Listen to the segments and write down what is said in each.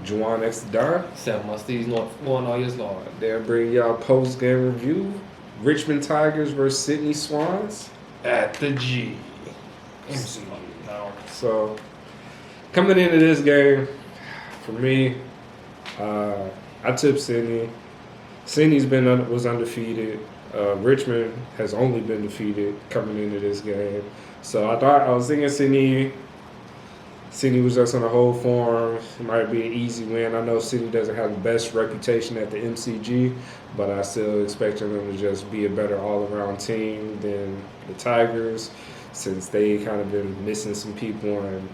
Juwan X TheDon. Sam my STEEZ going all years long. They'll bring y'all post-game review. Richmond Tigers versus Sydney Swans. At the G. MC. So, coming into this game, for me, I tipped Sydney. Sydney's was undefeated. Richmond has only been defeated coming into this game. So I was thinking Sydney was just on a hold form. It might be an easy win. I know Sydney doesn't have the best reputation at the MCG, but I still expect them to just be a better all-around team than the Tigers, since they kind of been missing some people and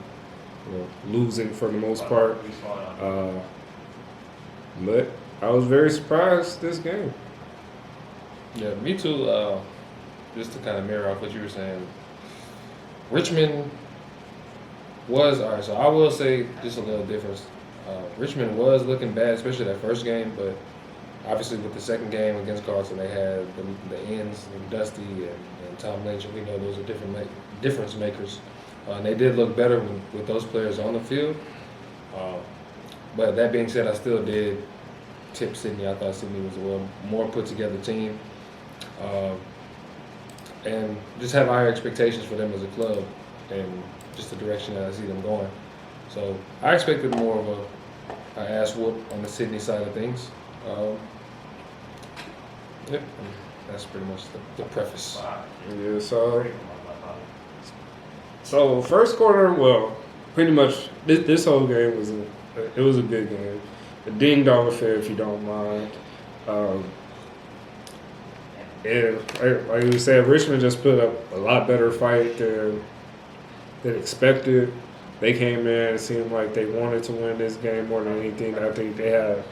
losing for the most part. But I was very surprised this game. Yeah, me too. Just to kind of mirror off what you were saying, Richmond was all right. So I will say just a little difference. Richmond was looking bad, especially that first game, but obviously with the second game against Carlton, they had the ends and Dusty and Tom Lynch, and we know those are difference makers. And they did look better with those players on the field. But that being said, I still did tip Sydney. I thought Sydney was a more put together team. And just have higher expectations for them as a club and just the direction that I see them going. So I expected more of an ass whoop on the Sydney side of things. Yeah, that's pretty much the preface. Yeah, so first quarter, well, pretty much this whole game was a good game. A ding-dong affair, if you don't mind. And like we said, Richmond just put up a lot better fight than expected. They came in, it seemed like they wanted to win this game more than anything. I think they had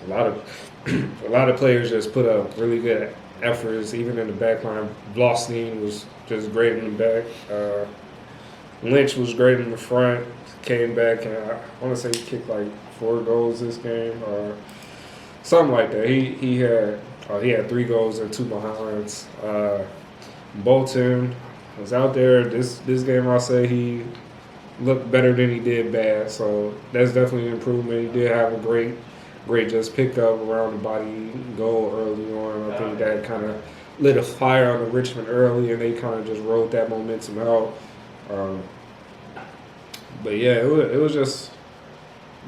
a lot of players just put up really good efforts, even in the back line. Blostein was just great in the back. Lynch was great in the front, came back, and I want to say he kicked like 4 goals this game or something like that. He had 3 goals and 2 behinds. Bolton was out there. This game, I'll say he looked better than he did bad. So that's definitely an improvement. He did have a great just pick up around the body goal early on. I think that kind of lit a fire on the Richmond early, and they kind of just rode that momentum out. But yeah, it was just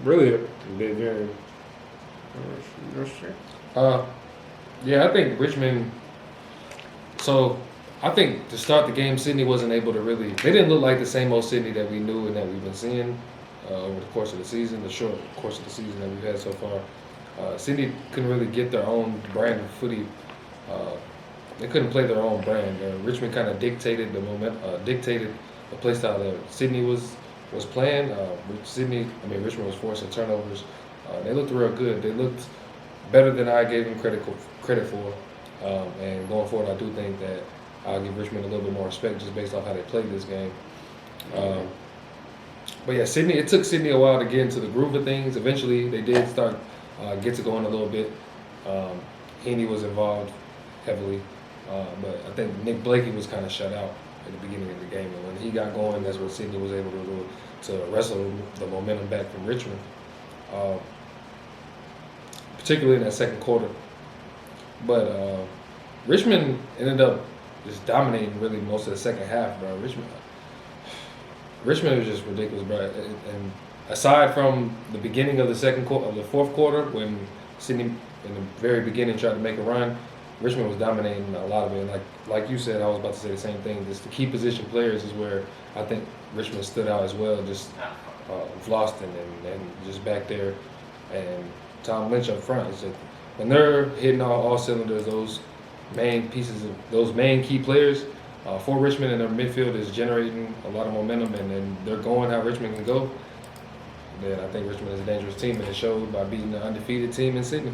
really a big game. Yeah, I think Richmond. So I think to start the game, Sydney wasn't able to really. They didn't look like the same old Sydney that we knew and that we've been seeing over the course of the season, the short course of the season that we've had so far. Sydney couldn't really get their own brand of footy. They couldn't play their own brand. Richmond kind of dictated the play style that Sydney was playing. Richmond was forcing turnovers. They looked real good. They looked better than I gave them credit for. And going forward, I do think that I'll give Richmond a little bit more respect just based off how they played this game. But yeah, Sydney. It took Sydney a while to get into the groove of things. Eventually, they did start get to going a little bit. Heaney was involved heavily, but I think Nick Blakey was kind of shut out at the beginning of the game. And when he got going, that's what Sydney was able to do to wrestle the momentum back from Richmond, particularly in that second quarter. But Richmond ended up just dominating really most of the second half, bro. Richmond was just ridiculous, bro. And aside from the beginning of the fourth quarter, when Sydney in the very beginning tried to make a run, Richmond was dominating a lot of it. And like you said, I was about to say the same thing. Just the key position players is where I think Richmond stood out as well. Just Vlosten and just back there, and Tom Lynch up front. It's like, when they're hitting all cylinders, those main key players for Richmond in their midfield is generating a lot of momentum, and then they're going how Richmond can go. Then I think Richmond is a dangerous team, and it showed by beating the undefeated team in Sydney.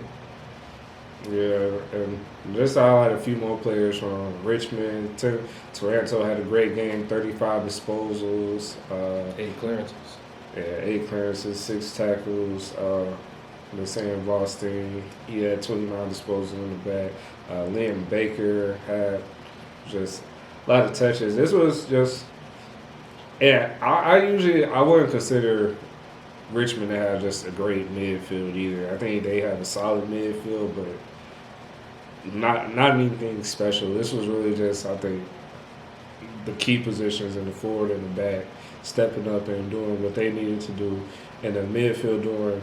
Yeah, and just to highlight a few more players from Richmond. Taranto had a great game, 35 disposals. 8 clearances. Yeah, 8 clearances, 6 tackles. They're saying Blostein, he had 29 disposals in the back. Liam Baker had just a lot of touches. This was just, yeah, I wouldn't consider Richmond had just a great midfield either. I think they had a solid midfield, but not anything special. This was really just, I think, the key positions in the forward and the back stepping up and doing what they needed to do, and the midfield doing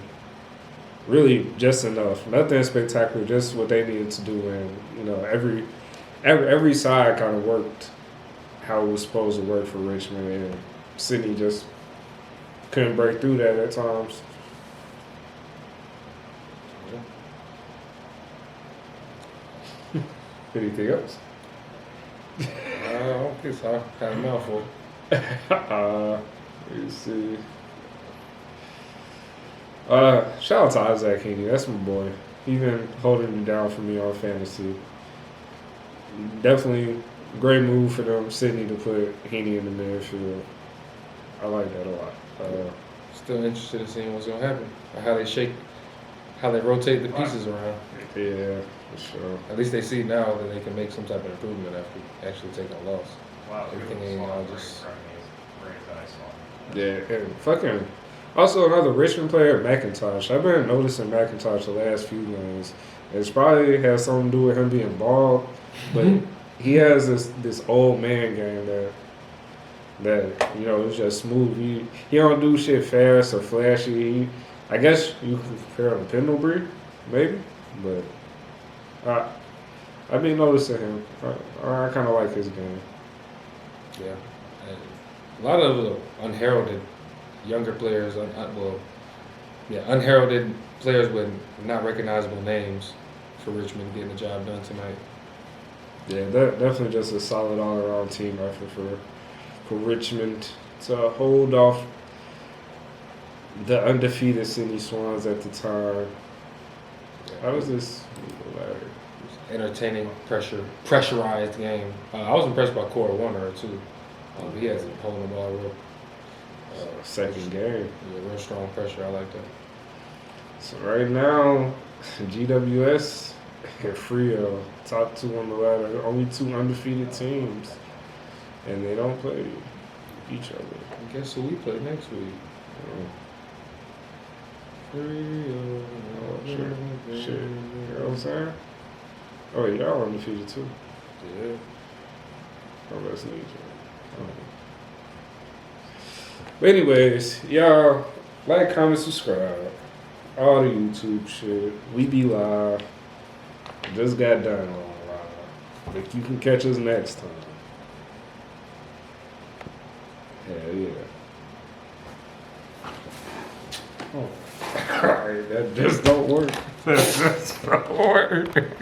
really just enough. Nothing spectacular, just what they needed to do. And every side kind of worked how it was supposed to work for Richmond, and Sydney just couldn't break through that at times. Anything else? I don't think so. I had a mouthful. Let me see. Shout out to Isaac Heaney. That's my boy. He been holding it down for me on fantasy. Definitely great move for them, Sydney, to put Heaney in the midfield. I like that a lot. Still interested in seeing what's gonna happen. Or how they rotate the pieces around. Yeah, for sure. At least they see now that they can make some type of improvement after actually taking a loss. Wow, Everything ain't all just. Yeah, and fucking. Also, another Richmond player, McIntosh. I've been noticing McIntosh the last few games. It's probably has something to do with him being bald, but he has this old man game that is just smooth. He don't do shit fast or flashy. I guess you can compare him to Pendlebury, maybe, but I've been noticing him. I kind of like his game. Yeah, and a lot of the unheralded younger players, unheralded players with not recognizable names for Richmond getting the job done tonight. Yeah, definitely just a solid all-around team effort for Richmond to hold off the undefeated Sydney Swans at the time. How was this? Entertaining, pressurized game. I was impressed by Cora Warner too. He has holding the ball real. Second game. Yeah, real strong pressure. I like that. So right now, GWS and Frio, top two on the ladder, only two undefeated teams, and they don't play each other. And guess who we play next week? Frio. Oh, shit. You know what I'm saying? Oh, y'all undefeated too. Yeah. Oh, that's neat. But anyways, y'all like, comment, subscribe. All the YouTube shit. We be live. Just got done on live. But you can catch us next time. Hell yeah. Oh. Alright, that just don't work. That just don't work.